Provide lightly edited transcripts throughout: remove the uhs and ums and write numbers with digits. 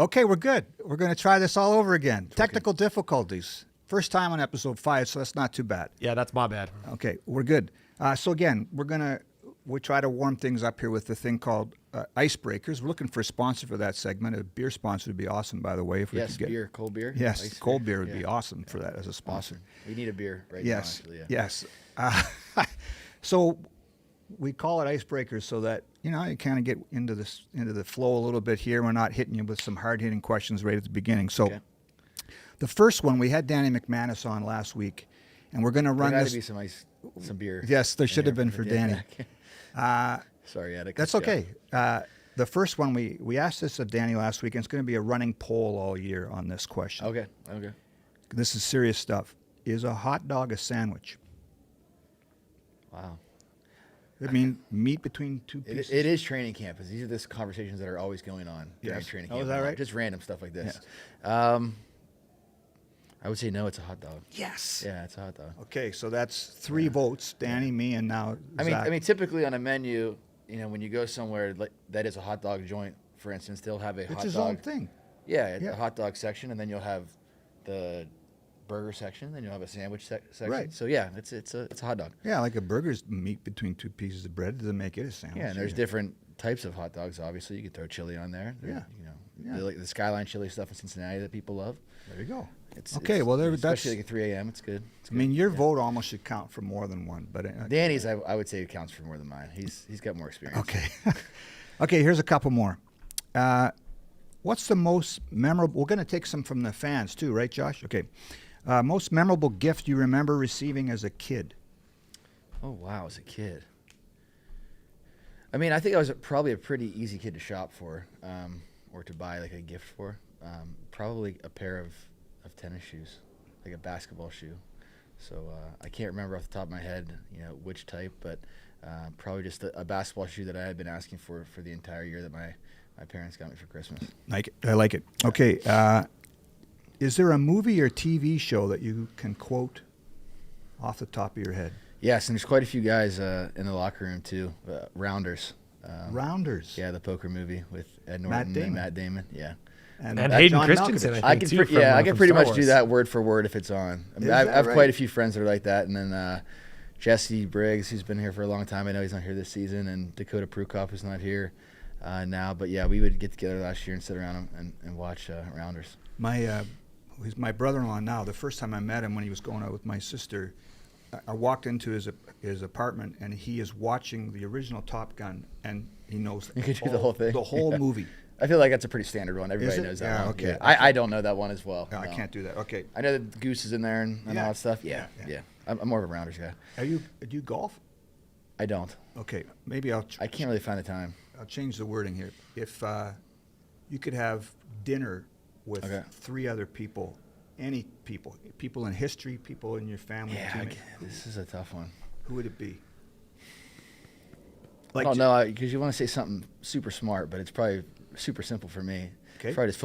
Okay, we're good. We're going to try this all over again. Technical difficulties. First time on episode 5, so that's not too bad. Yeah, that's my bad. Okay, we're good. So again, we'll try to warm things up here with the thing called icebreakers. We're looking for a sponsor for that segment. A beer sponsor would be awesome, by the way. If we could get beer, cold beer. Yes, Ice cold beer would be awesome for that as a sponsor. Awesome. We need a beer right Yes, now, actually. yes. So we call it icebreakers so that you kind of get into the flow a little bit here. We're not hitting you with some hard hitting questions right at the beginning. So the first one, we had Danny McManus on last week, and we're going to run there this. There had to be some beer. Yes, there should have been for Danny. Sorry, Ed. That's okay. The first one, we asked this of Danny last week, and it's going to be a running poll all year on this question. Okay. This is serious stuff. Is a hot dog a sandwich? Wow. I mean, meat between two pieces. It is training camp. These are the conversations that are always going on during training camp. Oh, is that right? Just random stuff like this. Yeah. I would say no, it's a hot dog. Yes. Yeah, it's a hot dog. Okay, so that's 3 votes. Danny, me, and now Zach. I mean, typically on a menu, when you go somewhere that is a hot dog joint, for instance, they'll have a hot dog. It's his own thing. Yeah, a hot dog section, and then you'll have the burger section, then you'll have a sandwich section. Right. So yeah, it's a hot dog. Yeah, like a burger's meat between 2 pieces of bread doesn't make it a sandwich. Yeah, and there's different types of hot dogs. Obviously, you could throw chili on there. Like the Skyline chili stuff in Cincinnati that people love. There you go. Especially like at 3 a.m. It's good. I mean, your vote almost should count for more than one, but Danny's, I would say, it counts for more than mine. He's got more experience. Okay. Okay, here's a couple more. What's the most memorable? We're going to take some from the fans too, right, Josh? Okay. Most memorable gift you remember receiving as a kid? Oh wow, as a kid. I mean, I think I was probably a pretty easy kid to shop for, or to buy like a gift for. Probably a pair of tennis shoes, like a basketball shoe. So I can't remember off the top of my head, which type, but probably just a basketball shoe that I had been asking for the entire year that my parents got me for Christmas. I like it. Okay. Is there a movie or TV show that you can quote off the top of your head? Yes, and there's quite a few guys in the locker room too. Rounders. Rounders. Yeah, the poker movie with Ed Norton and Matt Damon. Yeah. And Hayden Christensen, I think, too. I can pretty much do that word for word if it's on. I mean, I have quite a few friends that are like that, and then Jesse Briggs, who's been here for a long time. I know he's not here this season, and Dakota Prukop, who's not here now. But yeah, we would get together last year and sit around and watch Rounders. He's my brother-in-law now. The first time I met him when he was going out with my sister, I walked into his apartment, and he is watching the original Top Gun, and he knows the whole thing, the whole movie. I feel like that's a pretty standard one. Everybody knows that one. Okay. Yeah. I don't know that one as well. No, I can't do that. Okay. I know that Goose is in there and all that stuff. Yeah. I'm more of a Rounders guy. Do you golf? I don't. Okay. Maybe I can't really find the time. I'll change the wording here. If you could have dinner with 3 other people, any people in history, people in your family. Yeah, this is a tough one. Who would it be? I don't know, because you want to say something super smart, but it's probably super simple for me. Okay. It's probably just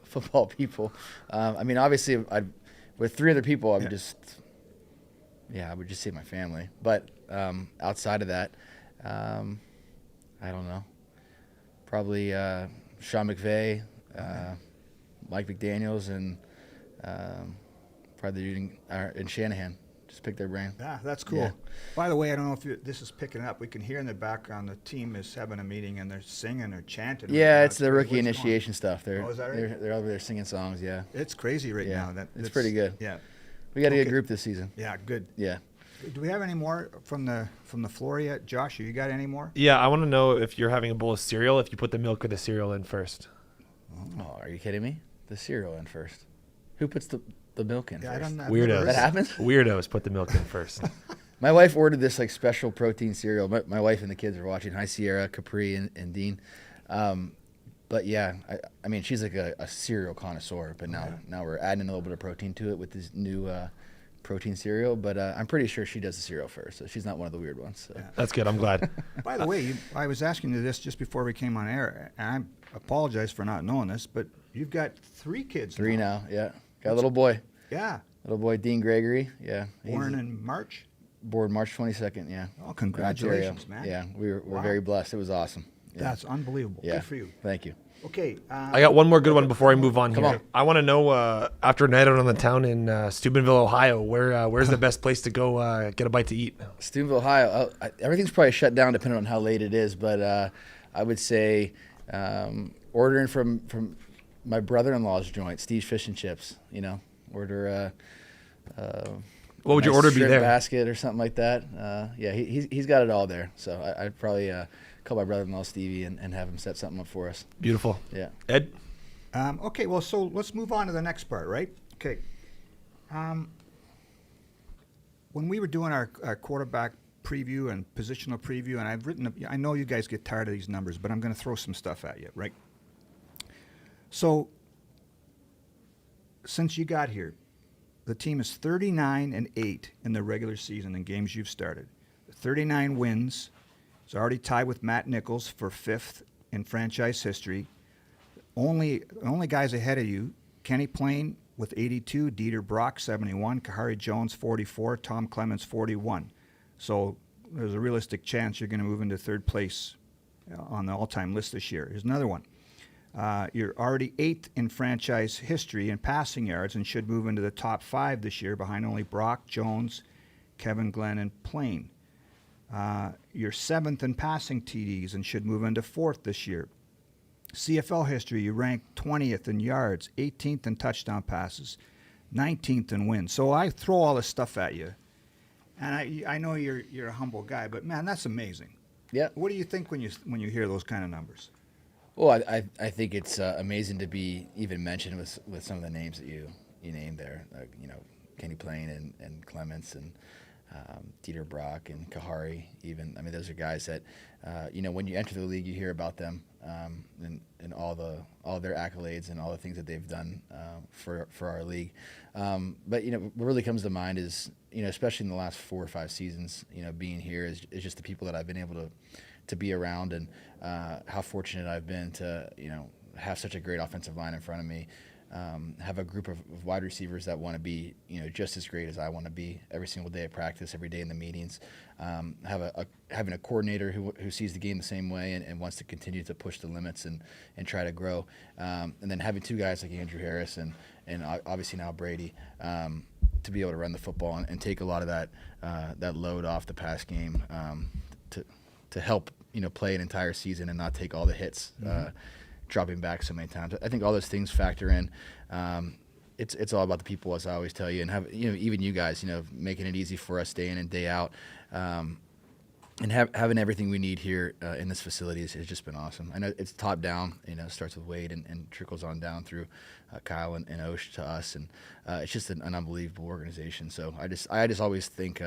football people. I mean, obviously, with 3 other people, I would just say my family. But outside of that, I don't know. Probably Sean McVay, Mike McDaniels, and probably the dude in Shanahan. Just pick their brain. Yeah, that's cool. Yeah. By the way, I don't know if this is picking up. We can hear in the background the team is having a meeting and they're singing or chanting. Yeah, it's the rookie initiation stuff. Is that right? They're over there singing songs. Yeah, it's crazy right now. It's pretty good. Yeah, we got a good group this season. Yeah, good. Yeah. Do we have any more from the floor yet, Josh? You got any more? Yeah, I want to know if you're having a bowl of cereal, if you put the milk or the cereal in first. Oh, are you kidding me? The cereal in first. Who puts the milk in first? I don't know. Weirdos. That happens? Weirdos put the milk in first. My wife ordered this special protein cereal. My wife and the kids are watching. Hi, Sierra, Capri, and Dean. But yeah, I mean, she's like a cereal connoisseur. But now we're adding a little bit of protein to it with this new protein cereal. But I'm pretty sure she does the cereal first, so she's not one of the weird ones. So. Yeah. That's good. I'm glad. By the way, I was asking you this just before we came on air, and I apologize for not knowing this, but you've got 3 kids. 3 now. Yeah, got a little boy. Yeah. Little boy, Dean Gregory. Yeah. Born in March. Born March 22nd. Yeah. Oh, congratulations, man. Yeah, we're very blessed. It was awesome. That's unbelievable. Yeah. Good for you. Thank you. Okay. I got one more good one before I move on Come here. on. I want to know, after a night out on the town in Steubenville, Ohio, where's the best place to go get a bite to eat? Steubenville, Ohio. Everything's probably shut down depending on how late it is, but I would say ordering from my brother-in-law's joint, Steve's Fish and Chips. Order What would your nice order be shrimp there? basket or something like that. Yeah, he's got it all there. So I'd probably call my brother-in-law Stevie and have him set something up for us. Beautiful. Yeah. Ed? Okay, well, so let's move on to the next part, right? Okay. When we were doing our quarterback preview and positional preview, and I know you guys get tired of these numbers, but I'm going to throw some stuff at you, right? So, since you got here, the team is 39-8 in the regular season in games you've started. 39 wins. It's already tied with Matt Nichols for 5th in franchise history. Only guys ahead of you, Kenny Plain with 82, Dieter Brock 71, Kahari Jones 44, Tom Clements 41. So there's a realistic chance you're going to move into 3rd place on the all-time list this year. Here's another one. You're already 8th in franchise history in passing yards and should move into the top 5 this year behind only Brock, Jones, Kevin Glenn, and Plain. You're 7th in passing TDs and should move into 4th this year. CFL history, you rank 20th in yards, 18th in touchdown passes, 19th in wins. So I throw all this stuff at you, and I know you're a humble guy, but man, that's amazing. Yeah. What do you think when you hear those kind of numbers? Well, I think it's amazing to be even mentioned with some of the names that you named there. Kenny Plain and Clements and Dieter Brock and Kahari. Even those are guys that when you enter the league, you hear about them and all their accolades and all the things that they've done for our league. But what really comes to mind is especially in the last 4 or 5 seasons, being here is just the people that I've been able to be around and how fortunate I've been to have such a great offensive line in front of me. Have a group of wide receivers that want to be, just as great as I want to be every single day at practice, every day in the meetings. Having a coordinator who sees the game the same way and wants to continue to push the limits and try to grow. And then having 2 guys like Andrew Harris and obviously now Brady to be able to run the football and take a lot of that load off the pass game to help play an entire season and not take all the hits. Dropping back so many times. I think all those things factor in. It's all about the people, as I always tell you, and have even you guys, making it easy for us day in and day out, and having everything we need here in this facility has just been awesome. I know it's top down. It starts with Wade and trickles on down through Kyle and Osh to us, and it's just an unbelievable organization. So I just always think.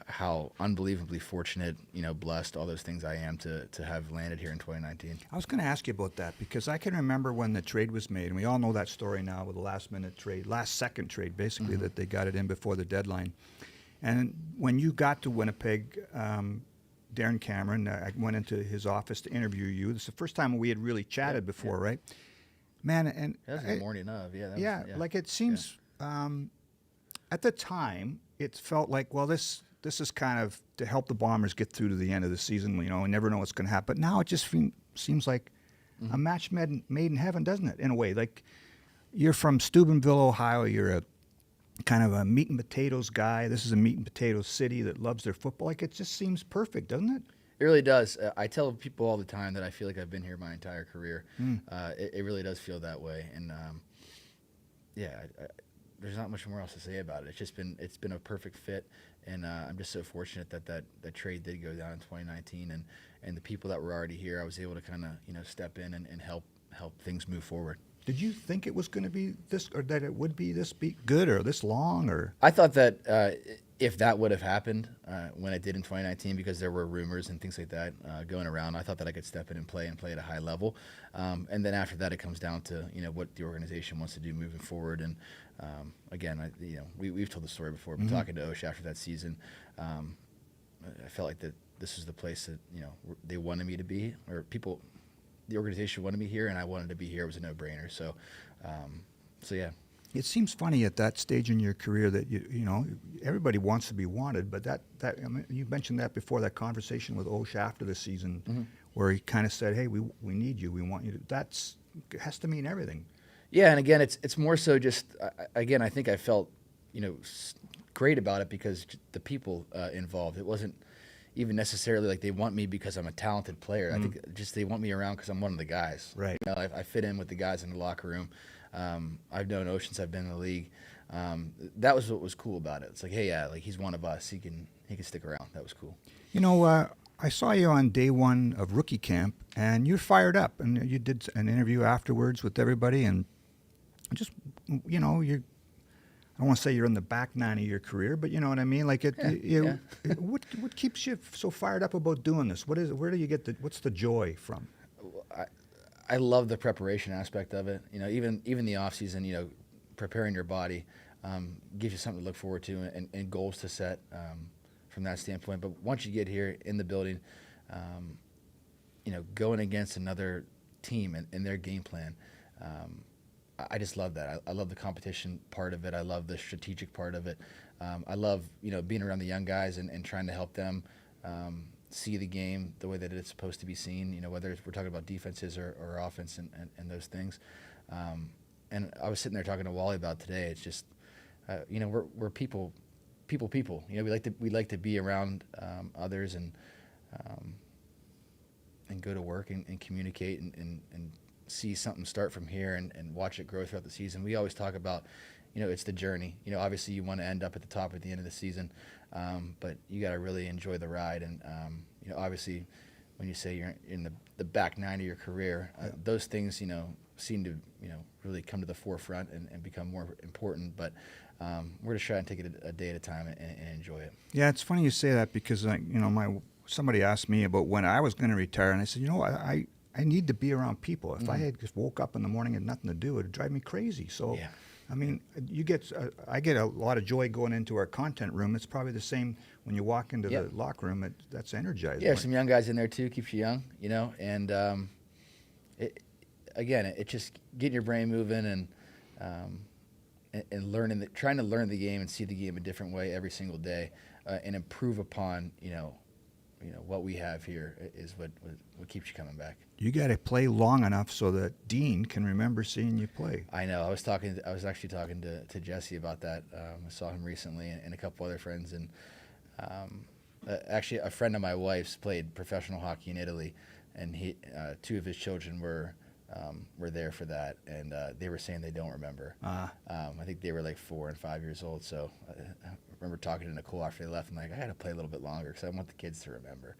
How unbelievably fortunate, blessed, all those things I am to have landed here in 2019. I was going to ask you about that because I can remember when the trade was made, and we all know that story now with the last-second trade, basically, that they got it in before the deadline. And when you got to Winnipeg, Darren Cameron, I went into his office to interview you. This is the first time we had really chatted before, right? Man, and That was the morning of, like it seems at the time it felt like, well, this is kind of to help the Bombers get through to the end of the season. We never know what's going to happen. But now it just seems like a match made in heaven, doesn't it? In a way, like you're from Steubenville, Ohio. You're a kind of a meat and potatoes guy. This is a meat and potatoes city that loves their football. Like it just seems perfect, doesn't it? It really does. I tell people all the time that I feel like I've been here my entire career. It really does feel that way, and there's not much more else to say about it. It's been a perfect fit, and I'm just so fortunate that trade did go down in 2019, and the people that were already here, I was able to kind of step in and help things move forward. Did you think it was going to be this, or that it would be this good, or this long, or? I thought that if that would have happened when it did in 2019, because there were rumors and things like that going around, I thought that I could step in and play at a high level. And then after that, it comes down to what the organization wants to do moving forward. And again, we've told the story before. But talking to Osh after that season, I felt like that this was the place that they wanted me to be, or people. The organization wanted me here, and I wanted to be here. It was a no-brainer. So yeah. It seems funny at that stage in your career that everybody wants to be wanted, but that I mean, you mentioned that before, that conversation with Osh after the season where he kind of said, "Hey, we need you. We want you to." That's has to mean everything. Yeah, and again, it's more so just again, I think I felt great about it because the people involved. It wasn't even necessarily like they want me because I'm a talented player. I think just they want me around because I'm one of the guys. Right. I fit in with the guys in the locker room. I've known Ocean since I've been in the league. That was what was cool about it. It's like, hey, yeah, like he's one of us. He can stick around. That was cool. I saw you on day one of rookie camp, and you're fired up, and you did an interview afterwards with everybody, and just you're. I don't want to say you're in the back nine of your career, but you know what I mean. Like what keeps you so fired up about doing this? What is it? Where do you get what's the joy from? I love the preparation aspect of it. Even the off season, preparing your body gives you something to look forward to and goals to set from that standpoint. But once you get here in the building, going against another team and their game plan, I just love that. I love the competition part of it. I love the strategic part of it. I love being around the young guys and trying to help them see the game the way that it's supposed to be seen. Whether we're talking about defenses or offense and those things. And I was sitting there talking to Wally about today. It's just we're people. We like to be around others and go to work and communicate and see something start from here and watch it grow throughout the season. We always talk about, it's the journey. Obviously you want to end up at the top at the end of the season, but you got to really enjoy the ride. And, obviously when you say you're in the back nine of your career, those things, seem to, really come to the forefront and become more important. But we're just trying to take it a day at a time and enjoy it. Yeah, it's funny you say that because, somebody asked me about when I was going to retire, and I said, I need to be around people. If I had just woke up in the morning and had nothing to do, it would drive me crazy. So, yeah. I mean, I get a lot of joy going into our content room. It's probably the same when you walk into the locker room. That's energizing. Yeah, some young guys in there too, keeps you young, and it just getting your brain moving and learning, trying to learn the game and see the game a different way every single day, and improve upon, what we have here is what keeps you coming back. You got to play long enough so that Dean can remember seeing you play. I know. I was actually talking to Jesse about that. I saw him recently and a couple other friends, and actually a friend of my wife's played professional hockey in Italy, and two of his children were there for that, and they were saying they don't remember. I think they were like 4 and 5 years old. So I remember talking to Nicole after they left. I'm like, I got to play a little bit longer because I want the kids to remember.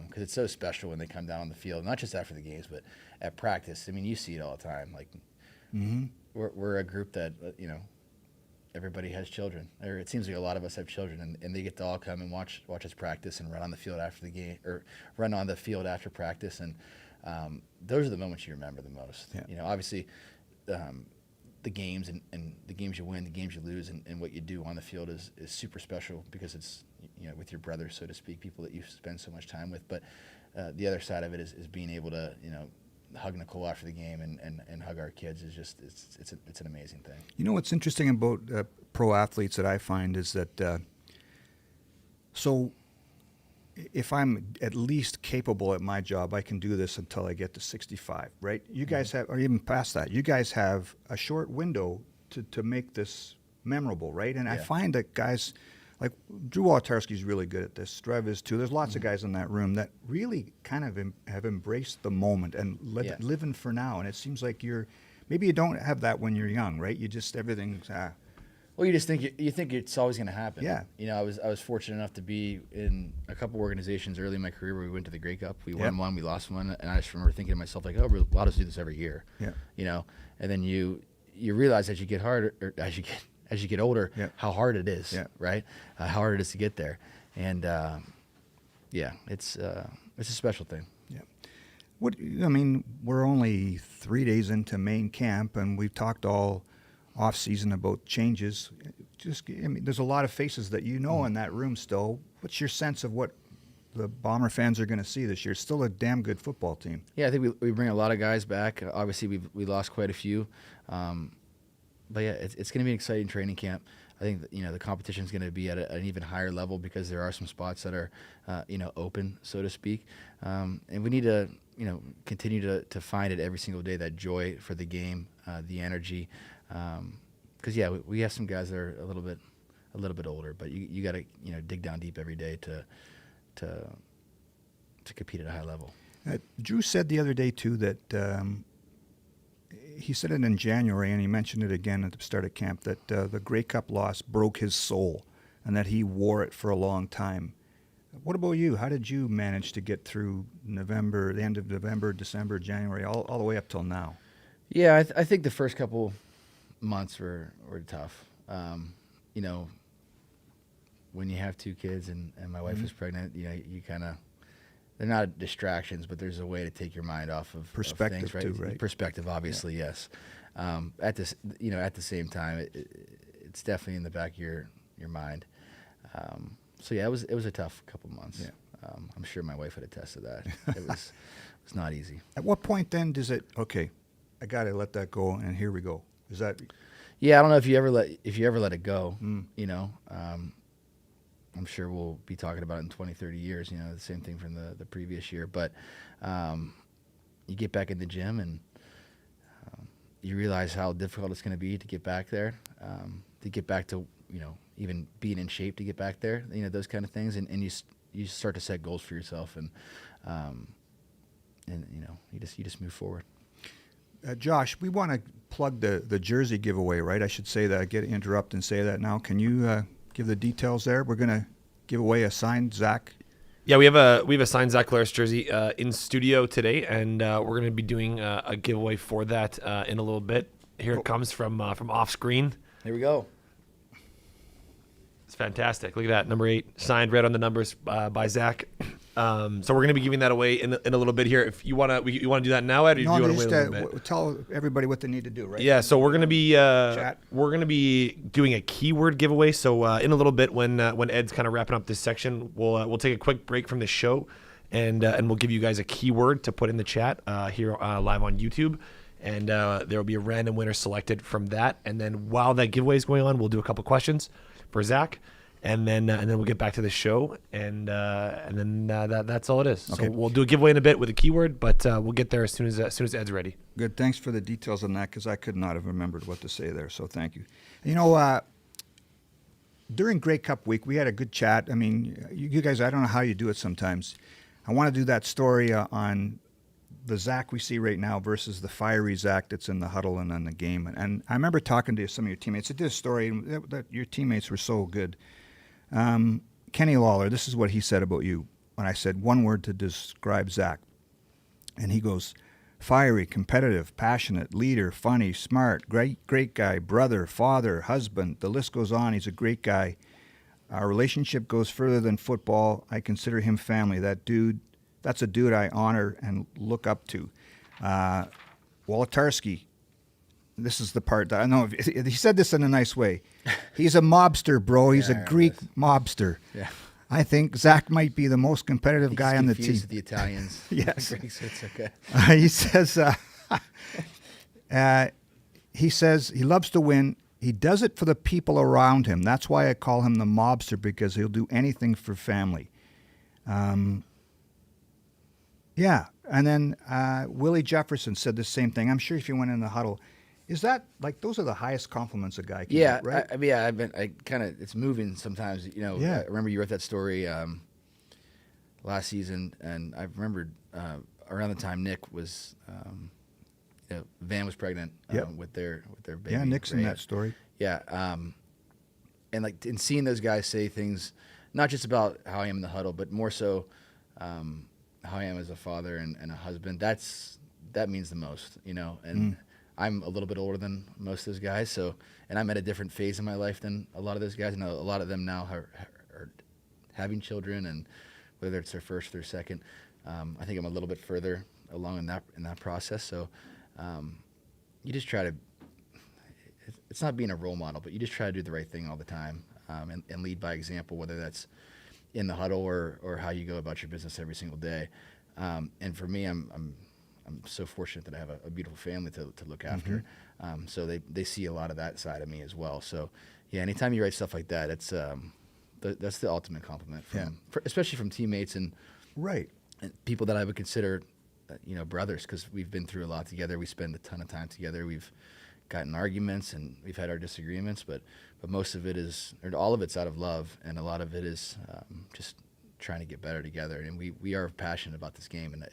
Because it's so special when they come down on the field, not just after the games, but at practice. I mean, you see it all the time. Like, we're a group that everybody has children, or it seems like a lot of us have children, and they get to all come and watch us practice and run on the field after the game, or run on the field after practice, and those are the moments you remember the most. Yeah. Obviously, the games and the games you win, the games you lose, and what you do on the field is super special because it's with your brothers, so to speak, people that you spend so much time with. But the other side of it is being able to hug Nicole after the game and hug our kids is just it's an amazing thing. What's interesting about pro athletes that I find is that so if I'm at least capable at my job, I can do this until I get to 65, right? You guys have, or even past that, you guys have a short window to make this memorable, right? And I find that guys like Drew Wojtarski's really good at this. Strev is too. There's lots of guys in that room that really kind of have embraced the moment and living for now. And it seems like maybe you don't have that when you're young, right? You just, everything's, Well, you just think you think it's always going to happen. Yeah. I was fortunate enough to be in a couple organizations early in my career where we went to the Grey Cup. We won one, we lost one, and I just remember thinking to myself like, oh, we'll just do this every year. Yeah. And then you realize as you get harder, or as you get older, how hard it is. Right. How hard it is to get there, and it's a special thing. Yeah. We're only 3 days into main camp, and we've talked all off season about changes. There's a lot of faces that in that room still. What's your sense of what the Bomber fans are going to see this year? Still a damn good football team. Yeah, I think we bring a lot of guys back. Obviously, we lost quite a few. But yeah, it's going to be an exciting training camp. I think that, the competition is going to be at an even higher level because there are some spots that are, open, so to speak. And we need to, continue to find it every single day, that joy for the game, the energy. Because we have some guys that are a little bit older, but you got to dig down deep every day to compete at a high level. Drew said the other day too that he said it in January, and he mentioned it again at the start of camp, that the Grey Cup loss broke his soul, and that he wore it for a long time. What about you? How did you manage to get through November, the end of November, December, January, all the way up till now? Yeah, I think the first couple months were tough. When you have 2 kids and my wife is pregnant, you kind of, they're not distractions, but there's a way to take your mind off of Perspective things, right? too, right? Perspective, obviously, yes. At the same time, it's definitely in the back of your mind. It was a tough couple months. Yeah. I'm sure my wife would attest to that. It was not easy. At what point then does it, okay, I got to let that go, and here we go? Is that... Yeah, I don't know if you ever let it go. I'm sure we'll be talking about it in 20, 30 years, the same thing from the previous year. But you get back in the gym and you realize how difficult it's going to be to get back there, to get back to, even being in shape to get back there, those kind of things. And you start to set goals for yourself and you just move forward. Josh, we want to plug the jersey giveaway, right? I should say that. I get to interrupt and say that now. Can you give the details there? We're going to give away a signed Zach. Yeah, we have a signed Zach Collaros jersey in studio today, and we're going to be doing a giveaway for that in a little bit. Here it comes from off screen. Here we go. It's fantastic. Look at that, number 8, signed right on the numbers by Zach. So we're going to be giving that away in a little bit here. If you want to do that now, Ed, or do you want to wait a little bit? Tell everybody what they need to do, right? Yeah. So we're going to be doing a keyword giveaway. So in a little bit, when Ed's kind of wrapping up this section, we'll take a quick break from the show, and we'll give you guys a keyword to put in the chat here live on YouTube, and there will be a random winner selected from that. And then while that giveaway is going on, we'll do a couple questions for Zach. And then we'll get back to the show, and then that's all it is. Okay. So we'll do a giveaway in a bit with a keyword, but we'll get there as soon as Ed's ready. Good. Thanks for the details on that, because I could not have remembered what to say there. So thank you. During Grey Cup week, we had a good chat. I mean, you guys, I don't know how you do it sometimes. I want to do that story on the Zach we see right now versus the fiery Zach that's in the huddle and in the game. And I remember talking to some of your teammates. I did a story that your teammates were so good. Kenny Lawler, this is what he said about you when I said one word to describe Zach. And he goes, fiery, competitive, passionate, leader, funny, smart, great guy, brother, father, husband. The list goes on. He's a great guy. Our relationship goes further than football. I consider him family. That's a dude I honor and look up to. Wolotarski. This is the part that I know. He said this in a nice way. He's a mobster, bro. He's a Greek mobster. Yeah. I think Zach might be the most competitive guy on the team. The Italians. Yes. Greeks, it's okay. He says he loves to win. He does it for the people around him. That's why I call him the mobster, because he'll do anything for family. Yeah. And then Willie Jefferson said the same thing. I'm sure if you went in the huddle, is that like those are the highest compliments a guy can get, right? It's moving sometimes. Yeah. I remember you wrote that story last season, and I remembered around the time Nick was, Van was pregnant with their baby. Yeah, Nick's in Ray. that story. Yeah, and seeing those guys say things, not just about how I am in the huddle, but more so how I am as a father and a husband. That means the most, and. I'm a little bit older than most of those guys, and I'm at a different phase in my life than a lot of those guys. I know a lot of them now are having children, and whether it's their first or their second, I think I'm a little bit further along in that process. So you just try to. It's not being a role model, but you just try to do the right thing all the time and lead by example, whether that's in the huddle or how you go about your business every single day. And for me, I'm so fortunate that I have a beautiful family to look after. So they see a lot of that side of me as well. So yeah, anytime you write stuff like that, it's that's the ultimate compliment especially from teammates and Right. people that I would consider, brothers, because we've been through a lot together. We spend a ton of time together. We've gotten arguments and we've had our disagreements, but most of it or all of it's out of love, and a lot of it is just trying to get better together. And we are passionate about this game, and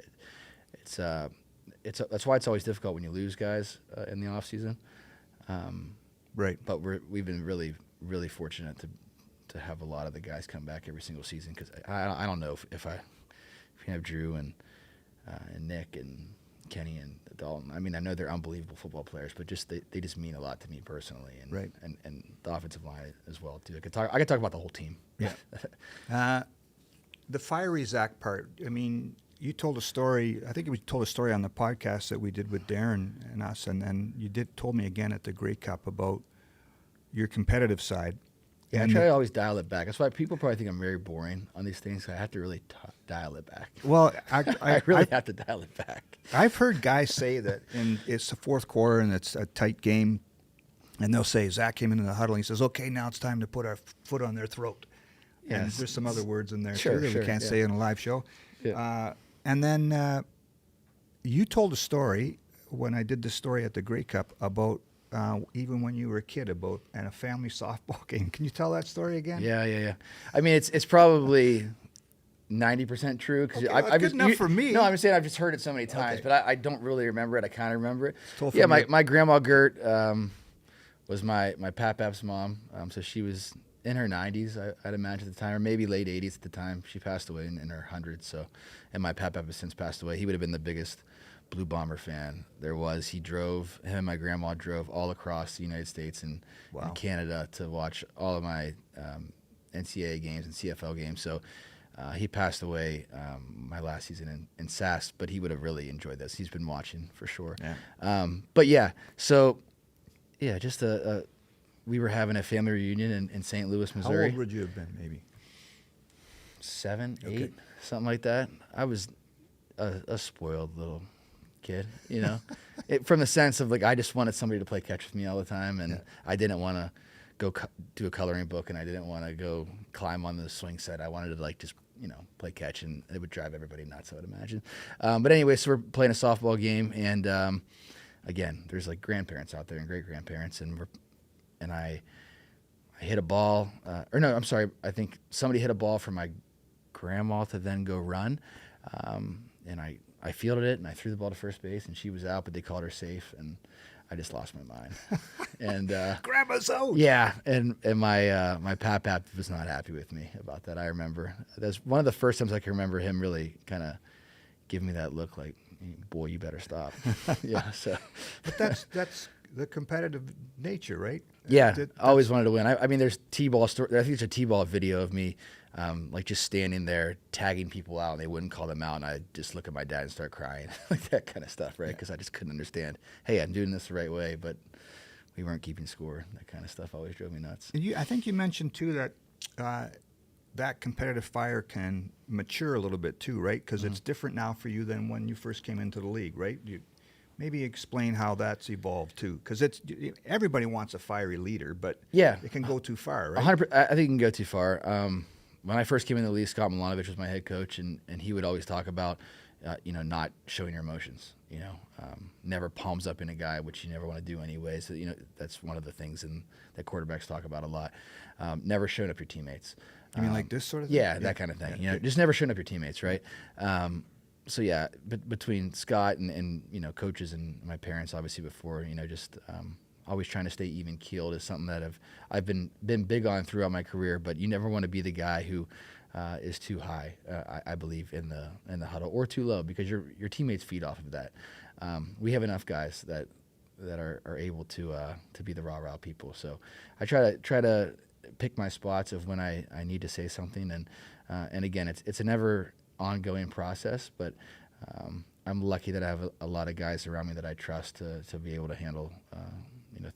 that's why it's always difficult when you lose guys in the off season. Right. But we've been really, really fortunate to have a lot of the guys come back every single season, because I don't know if you have Drew and Nick and Kenny and Dalton. I mean, I know they're unbelievable football players, but they just mean a lot to me personally, and Right. and the offensive line as well too. I could talk about the whole team. Yeah. The fiery Zach part. I mean, you told a story. I think we told a story on the podcast that we did with Darren and us, and then you told me again at the Grey Cup about your competitive side. Yeah, And I try to always dial it back. That's why people probably think I'm very boring on these things. I have to really dial it back. Well, I really have to dial it back. I've heard guys say that it's the fourth quarter and it's a tight game, and they'll say, Zach came into the huddle and he says, okay, now it's time to put our foot on their throat. And Yes. there's some other words in there Sure, too that we can't yeah. say in a live show. Yeah. And then you told a story when I did the story at the Grey Cup about even when you were a kid and a family softball game. Can you tell that story again? Yeah. I mean, it's probably 90% true, because Okay, well, good enough for me. No, I'm saying I've just heard it so many times, Okay. but I don't really remember it. I kind of remember it. Told Yeah, from your- my grandma Gert was my Pap's mom. So she was in her 90s, I'd imagine at the time, or maybe late 80s at the time. She passed away in her hundreds. So, and my Pap has since passed away. He would have been the biggest Blue Bomber fan there was. Him and my grandma drove all across the United States and Canada to watch all of my NCAA games and CFL games. So he passed away my last season in SAS, but he would have really enjoyed this. He's been watching for sure. Yeah. But yeah, so yeah, just we were having a family reunion in St. Louis, Missouri. How old would you have been, maybe? 7, 8, Okay. something like that. I was a spoiled little kid, from the sense of I just wanted somebody to play catch with me all the time, and I didn't want to go do a coloring book, and I didn't want to go climb on the swing set. I wanted to just play catch, and it would drive everybody nuts, I would imagine. But anyway, so we're playing a softball game, and again, there's grandparents out there and great grandparents, and I hit a ball, or no, I'm sorry, I think somebody hit a ball for my grandma to then go run, and I fielded it, and I threw the ball to first base, and she was out, but they called her safe, and I just lost my mind. And Grandma's out. yeah, and my Pap was not happy with me about that. I remember that's one of the first times I can remember him really kind of giving me that look like, boy, you better stop. Yeah, so. But that's the competitive nature, right? Yeah, I always wanted to win. I mean, there's T-ball story. I think there's a T-ball video of me, just standing there tagging people out, and they wouldn't call them out, and I just look at my dad and start crying, that kind of stuff, right? Because I just couldn't understand. Hey, I'm doing this the right way, but we weren't keeping score. That kind of stuff always drove me nuts. And I think you mentioned too that that competitive fire can mature a little bit too, right? Because it's different now for you than when you first came into the league, right? Maybe explain how that's evolved too, because everybody wants a fiery leader, but Yeah. it can go too far, right? 100%, I think it can go too far. When I first came in the league, Scott Milanovic was my head coach, and he would always talk about, not showing your emotions. Never palms up in a guy, which you never want to do anyway. So that's one of the things that quarterbacks talk about a lot. Never showing up your teammates. You mean like this sort of thing? Yeah, that kind of thing. Just never showing up your teamates, right? So yeah, between Scott and coaches and my parents, obviously before, just always trying to stay even keeled is something that I've been big on throughout my career. But you never want to be the guy who is too high. I believe in the huddle, or too low, because your teammates feed off of that. We have enough guys that are able to be the rah people. So I try to pick my spots of when I need to say something, and again, it's a never ongoing process, but I'm lucky that I have a lot of guys around me that I trust to be able to handle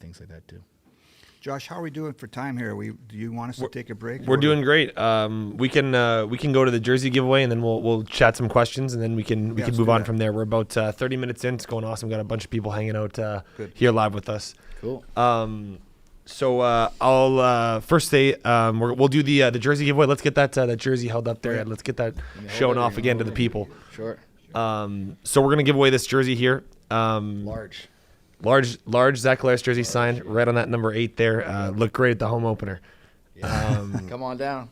things like that too. Josh, how are we doing for time here? Do you want us to take a break? We're doing great. We can go to the jersey giveaway, and then we'll chat some questions, and then we can move on from there. We're about 30 minutes in. It's going awesome. Got a bunch of people hanging out here live with us. Cool. So I'll first say we'll do the jersey giveaway. Let's get that jersey held up there. Let's get that shown off again to the people. Sure. So we're gonna give away this jersey here. Large Zach Collaros jersey signed right on that number 8 there. Looked great at the home opener. Yeah. Come on down.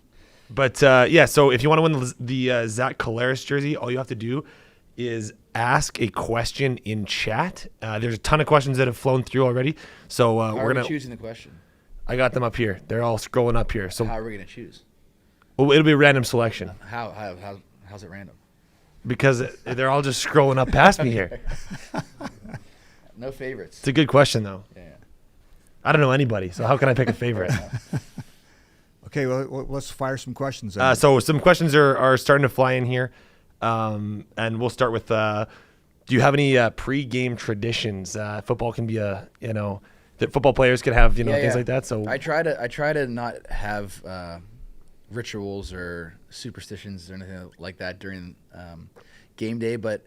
But so if you want to win the Zach Collaros jersey, all you have to do is ask a question in chat. There's a ton of questions that have flown through already. So we're gonna choosing the question. I got them up here. They're all scrolling up here. So how are we gonna choose? Well, it'll be a random selection. How's it random? Because they're all just scrolling up past me here. No favorites. It's a good question, though. Yeah. I don't know anybody, so how can I pick a favorite? Okay, well, let's fire some questions. So some questions are starting to fly in here, and we'll start with: do you have any pre-game traditions? Football can be that football players can have things like that. So I try to not have rituals or superstitions or anything like that during game day, but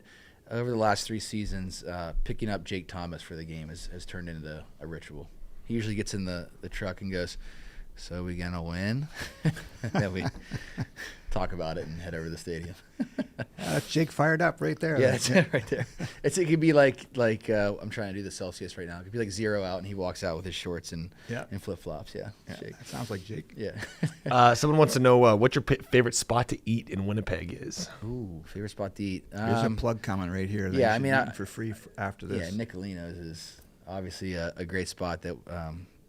over the last 3 seasons, picking up Jake Thomas for the game has turned into a ritual. He usually gets in the truck and goes, "So we gonna win?" Then we talk about it and head over to the stadium. Jake fired up right there. Yeah, that's it right there. It could be like I'm trying to do the Celsius right now. It could be like 0 out, and he walks out with his shorts and flip flops. Yeah, Jake. That sounds like Jake. Yeah. Someone wants to know what your favorite spot to eat in Winnipeg is. Ooh, favorite spot to eat. There's a plug coming right here. Yeah, I mean, for free after this. Yeah, Nicolino's is obviously a great spot that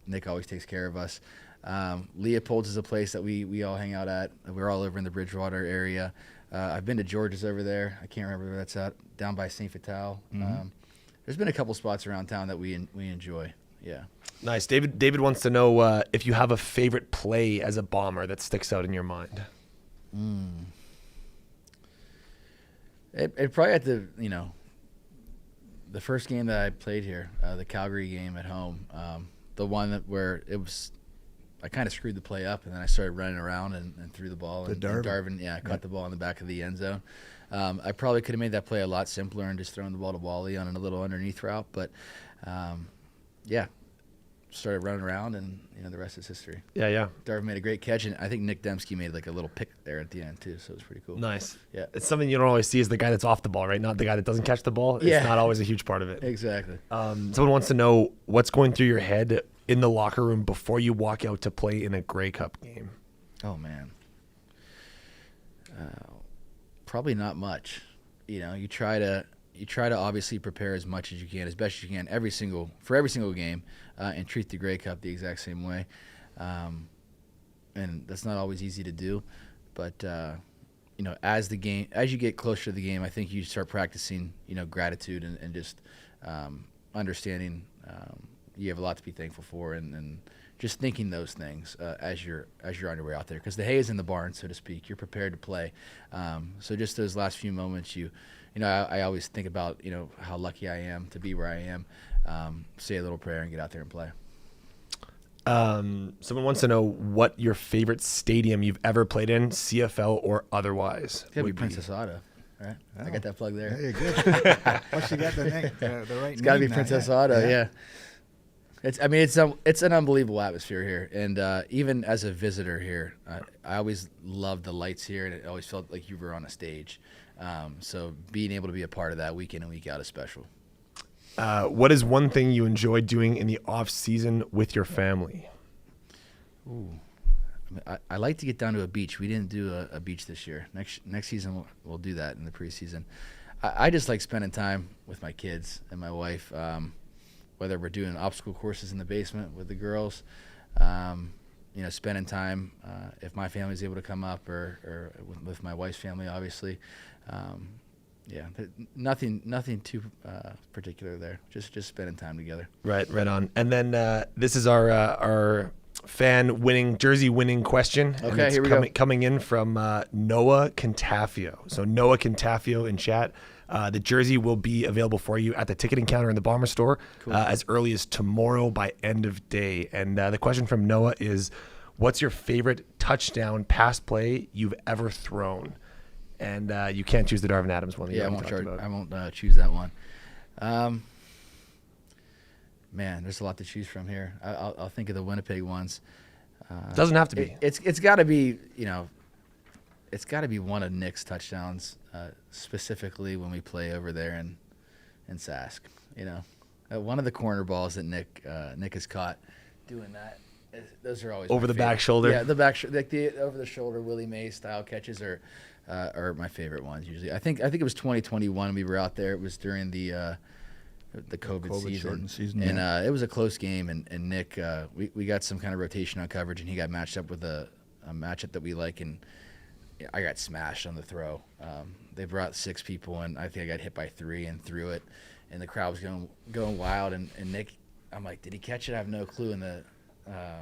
Nick always takes care of us. Leopold's is a place that we all hang out at. We're all over in the Bridgewater area. I've been to George's over there. I can't remember where that's at. Down by St. Vital. Mm-hmm. There's been a couple spots around town that we enjoy. Yeah. Nice. David wants to know if you have a favorite play as a Bomber that sticks out in your mind. It probably at the first game that I played here, the Calgary game at home, the one where it was. I kind of screwed the play up, and then I started running around and threw the ball. And Darvin, caught the ball in the back of the end zone. I probably could have made that play a lot simpler and just thrown the ball to Wally on a little underneath route. But, started running around, and the rest is history. Yeah. Darvin made a great catch, and I think Nick Dembski made like a little pick there at the end too, so it was pretty cool. Nice. Yeah. It's something you don't always see is the guy that's off the ball, right? Not the guy that doesn't catch the ball. It's not always a huge part of it. Exactly. Someone wants to know what's going through your head in the locker room before you walk out to play in a Grey Cup game. Oh man. Probably not much. You try to obviously prepare as much as you can, as best as you can, for every single game, and treat the Grey Cup the exact same way. And that's not always easy to do, but as you get closer to the game, I think you start practicing, gratitude and just understanding you have a lot to be thankful for, and just thinking those things as you're on your way out there, because the hay is in the barn, so to speak. You're prepared to play. So just those last few moments, I always think about how lucky I am to be where I am. Say a little prayer and get out there and play. Someone wants to know what your favorite stadium you've ever played in, CFL or otherwise. It's gotta be Princess Auto, right? Oh. I got that plug there. Yeah, good. Once you got the right name. It's gotta be Princess Auto, yeah. It's an unbelievable atmosphere here, and even as a visitor here, I always loved the lights here, and it always felt like you were on a stage. So being able to be a part of that week in and week out is special. What is one thing you enjoy doing in the off season with your family? Ooh, I like to get down to a beach. We didn't do a beach this year. Next season we'll do that in the preseason. I just like spending time with my kids and my wife. Whether we're doing obstacle courses in the basement with the girls, spending time if my family's able to come up, or with my wife's family, obviously. Nothing too particular there. Just spending time together. Right on. And then this is our jersey winning question. Okay, it's here we go. Coming in from Noah Cantafio. So Noah Cantafio in chat. The jersey will be available for you at the ticketing counter in the Bomber store as early as tomorrow by end of day. And the question from Noah is, what's your favorite touchdown pass play you've ever thrown? And you can't choose the Darvin Adams one. Yeah, I won't choose that one. Man, there's a lot to choose from here. I'll think of the Winnipeg ones. Doesn't have to be. It's got to be, it's got to be one of Nick's touchdowns, specifically when we play over there in Sask. One of the corner balls that Nick has caught doing that. Those are always over the back shoulder. Yeah, the back like the over the shoulder Willie Mays style catches are my favorite ones usually. I think it was 2021 we were out there. It was during the COVID season, and it was a close game. And Nick, we got some kind of rotation on coverage, and he got matched up with a matchup that we like, and I got smashed on the throw. They brought 6 people, and I think I got hit by 3 and threw it, and the crowd was going wild. And Nick, I'm like, did he catch it? I have no clue. In the I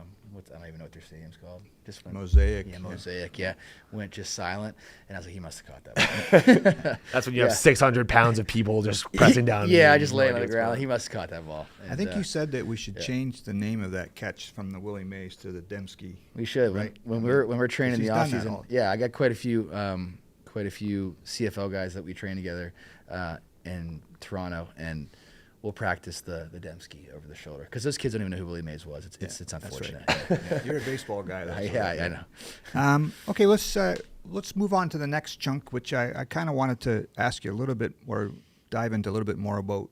don't even know what their stadium's called. Just went, Mosaic. Yeah, Mosaic. Yeah, went just silent, and I was like, he must have caught that ball. That's when you have 600 pounds of people just pressing down. Yeah, I just laid on the ground. He must have caught that ball. And, I think you said that we should change the name of that catch from the Willie Mays to the Dembski. We should. Right? When we're training the off season. All. Yeah, I got quite a few CFL guys that we train together in Toronto, and we'll practice the Dembski over the shoulder because those kids don't even know who Willie Mays was. It's unfortunate. Right. Yeah, you're a baseball guy. I know. Okay, let's move on to the next chunk, which I kind of wanted to ask you a little bit or dive into a little bit more about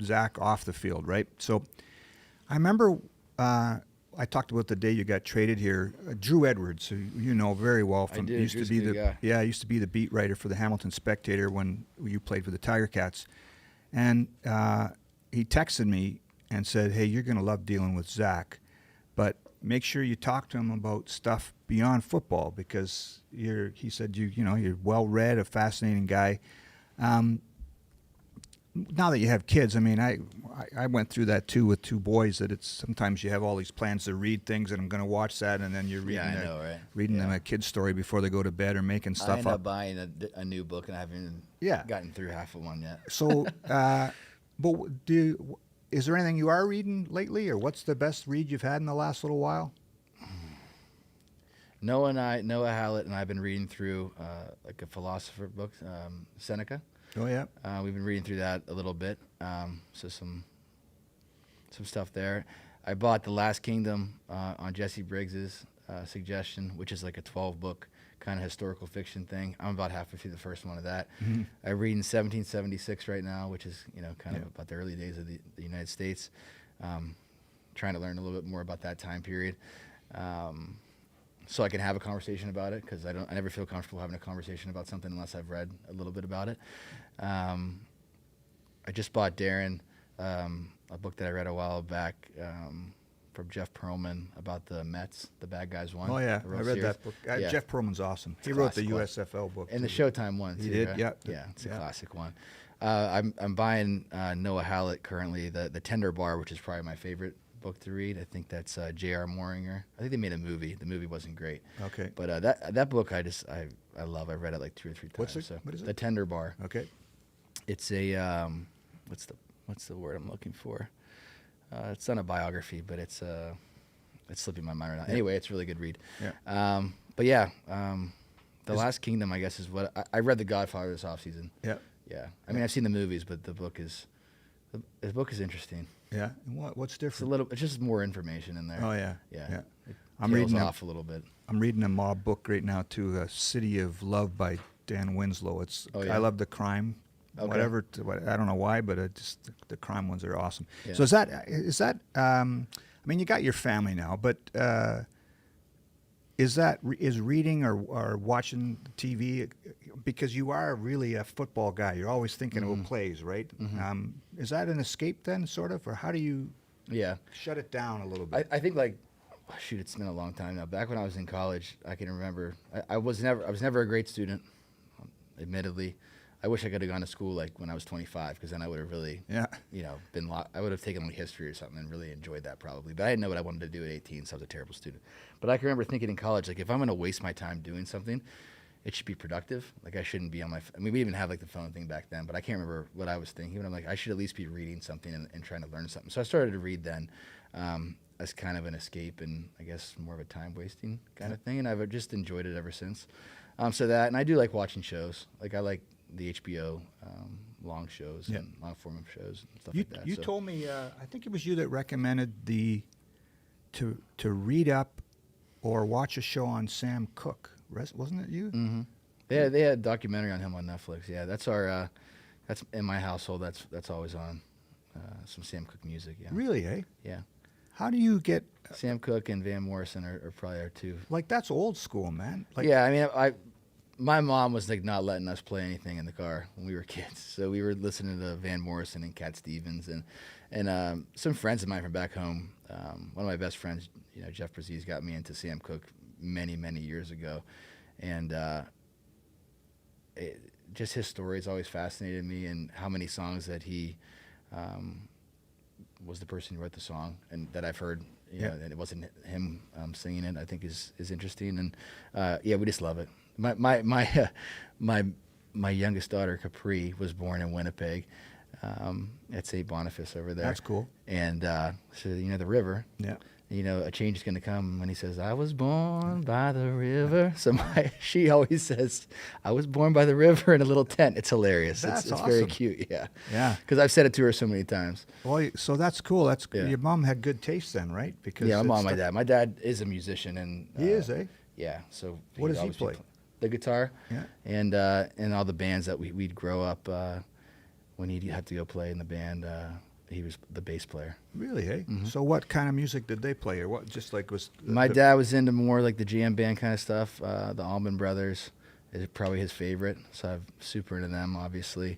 Zach off the field, right? So I remember I talked about the day you got traded here. Drew Edwards, who you know very well from used to be the beat writer for the Hamilton Spectator when you played for the Tiger Cats. And he texted me and said, hey, you're going to love dealing with Zach, but make sure you talk to him about stuff beyond football because he said you're well-read, a fascinating guy. Now that you have kids, I mean, I went through that too with 2 boys, that it's sometimes you have all these plans to read things and I'm going to watch that, and then you're reading them a kid's story before they go to bed or making stuff up. I ended up buying a new book, and I haven't gotten through half of one yet. So, but is there anything you are reading lately, or what's the best read you've had in the last little while? Noah Hallett and I have been reading through like a philosopher book, Seneca. Oh yeah. We've been reading through that a little bit. So some stuff there. I bought The Last Kingdom on Jesse Briggs's suggestion, which is like a 12-book kind of historical fiction thing. I'm about halfway through the first one of that. Mm-hmm. I'm reading 1776 right now, which is kind of about the early days of the United States. Trying to learn a little bit more about that time period. So I can have a conversation about it, because I never feel comfortable having a conversation about something unless I've read a little bit about it. I just bought Darren a book that I read a while back from Jeff Perlman about the Mets, the Bad Guys one. Oh yeah, I read that book. Jeff Perlman's awesome. He wrote the USFL book and the Showtime one. He did, yeah. Yeah, it's a classic one. I'm buying Noah Hallett currently, the Tender Bar, which is probably my favorite book to read. I think that's J.R. Moringer. I think they made a movie. The movie wasn't great. Okay. But that book I love. I read it like 2 or 3 times. What is it? The Tender Bar. Okay. It's a what's the word I'm looking for? It's not a biography, but it's slipping my mind right now. Yeah. Anyway, it's a really good read. Yeah. But yeah, The Last Kingdom, I guess, is what I read. The Godfather this offseason. Yeah. Yeah. I mean, I've seen the movies, but the book is interesting. Yeah. And what's different? It's just more information in there. Oh yeah. Yeah. I'm reading off a little bit. I'm reading a mob book right now too, City of Love by Dan Winslow. I love the crime. Okay. Whatever. I don't know why, but the crime ones are awesome. Yeah. So is that? I mean, you got your family now, but is reading or watching TV, because you are really a football guy. You're always thinking about plays, right? Mm-hmm. Is that an escape then, sort of, or how do you? Yeah. Shut it down a little bit. I think it's been a long time now. Back when I was in college, I can remember I was never a great student, admittedly. I wish I could have gone to school like when I was 25, because then I would have really, I would have taken only history or something and really enjoyed that probably. But I didn't know what I wanted to do at 18, so I was a terrible student. But I can remember thinking in college, like, if I'm going to waste my time doing something, it should be productive. Like I shouldn't be on my. I mean, we didn't even have like the phone thing back then, but I can't remember what I was thinking. But I'm like, I should at least be reading something and trying to learn something. So I started to read then, as kind of an escape and I guess more of a time wasting kind of thing. And I've just enjoyed it ever since. So that, and I do like watching shows. Like I like the HBO long shows and long form shows and stuff like that. You told me, I think it was you that recommended to read up or watch a show on Sam Cooke. Wasn't it you? Mm-hmm. They had a documentary on him on Netflix. Yeah, that's our that's in my household. That's always on. Some Sam Cooke music. Yeah. Really, eh? Yeah. How do you get Sam Cooke and Van Morrison are probably our two. like that's old school, man? Like, Yeah, I mean, my mom was like not letting us play anything in the car when we were kids, so we were listening to Van Morrison and Cat Stevens and some friends of mine from back home. One of my best friends, Jeff Braziz, got me into Sam Cooke many years ago, and just his story has always fascinated me, and how many songs that he was the person who wrote the song, and that I've heard. And it wasn't him singing it. I think is interesting, and we just love it. My youngest daughter Capri was born in Winnipeg, at St. Boniface over there. That's cool. And so the river. Yeah. A change is going to come when he says, "I was born by the river." So she always says, "I was born by the river in a little tent." It's hilarious. That's it's very awesome. cute. Yeah. Yeah. Because I've said it to her so many times. Well, so that's cool. That's Yeah. Your mom had good taste then, right? Because Yeah, my mom, it's my dad. My dad is a musician, and He is, eh? Yeah. So What does he always be play? The guitar. Yeah. And all the bands that we'd grow up when he'd have to go play in the band. He was the bass player. Really, eh? Mm-hmm. So what kind of music did they play, or what? Just like was My dad was into more like the jam band kind of stuff. The Allman Brothers is probably his favorite, so I'm super into them, obviously.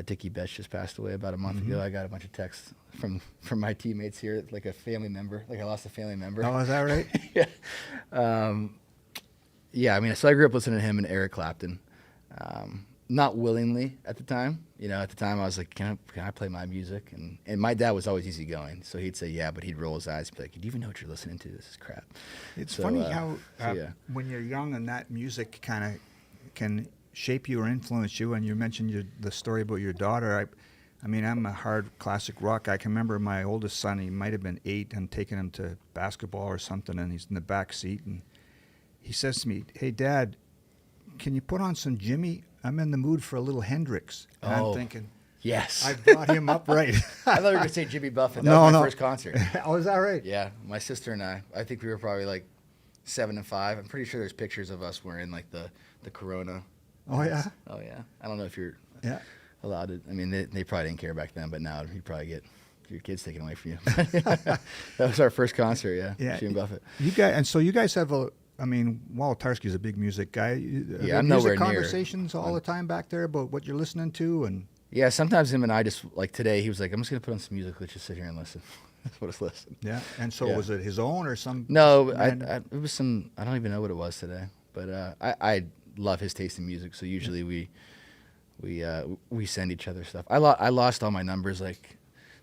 Dickie Betts just passed away about a month ago. I got a bunch of texts from my teammates here, like a family member, like I lost a family member. Oh, is that right? Yeah. I mean, so I grew up listening to him and Eric Clapton. Not willingly at the time. At the time I was like, can I play my music? And my dad was always easygoing, so he'd say yeah, but he'd roll his eyes and be like, do you even know what you're listening to? This is crap. It's So, funny how yeah. when you're young and that music kind of can shape you or influence you. And you mentioned the story about your daughter. I mean, I'm a hard classic rock. I can remember my oldest son. He might have been 8, and taking him to basketball or something, and he's in the back seat, and he says to me, "Hey, Dad, can you put on some Jimmy? I'm in the mood for a little Hendrix." And I'm thinking, Yes. I brought him up right. I thought you were going to say Jimmy Buffett. That No, was my no. first concert. Oh, is that right? Yeah, my sister and I think we were probably like 7 and 5. I'm pretty sure there's pictures of us wearing like the Corona. Oh, yeah? Oh, yeah. I don't know if you're Yeah. allowed to. I mean, they probably didn't care back then, but now you probably get your kids taken away from you. That was our first concert, yeah. Yeah. Jimmy Buffett. You guys, and so you guys have I mean, Walt Tarski's a big music guy. Yeah, I'm nowhere near. Conversations all the time back there about what you're listening to, and Yeah, sometimes him and I just, like today, he was like, I'm just going to put on some music. Let's just sit here and listen. That's what it's listen. yeah. And so Yeah. was it his own or some? No, random- it was some, I don't even know what it was today. But I love his taste in music, so usually we send each other stuff. I lost all my numbers like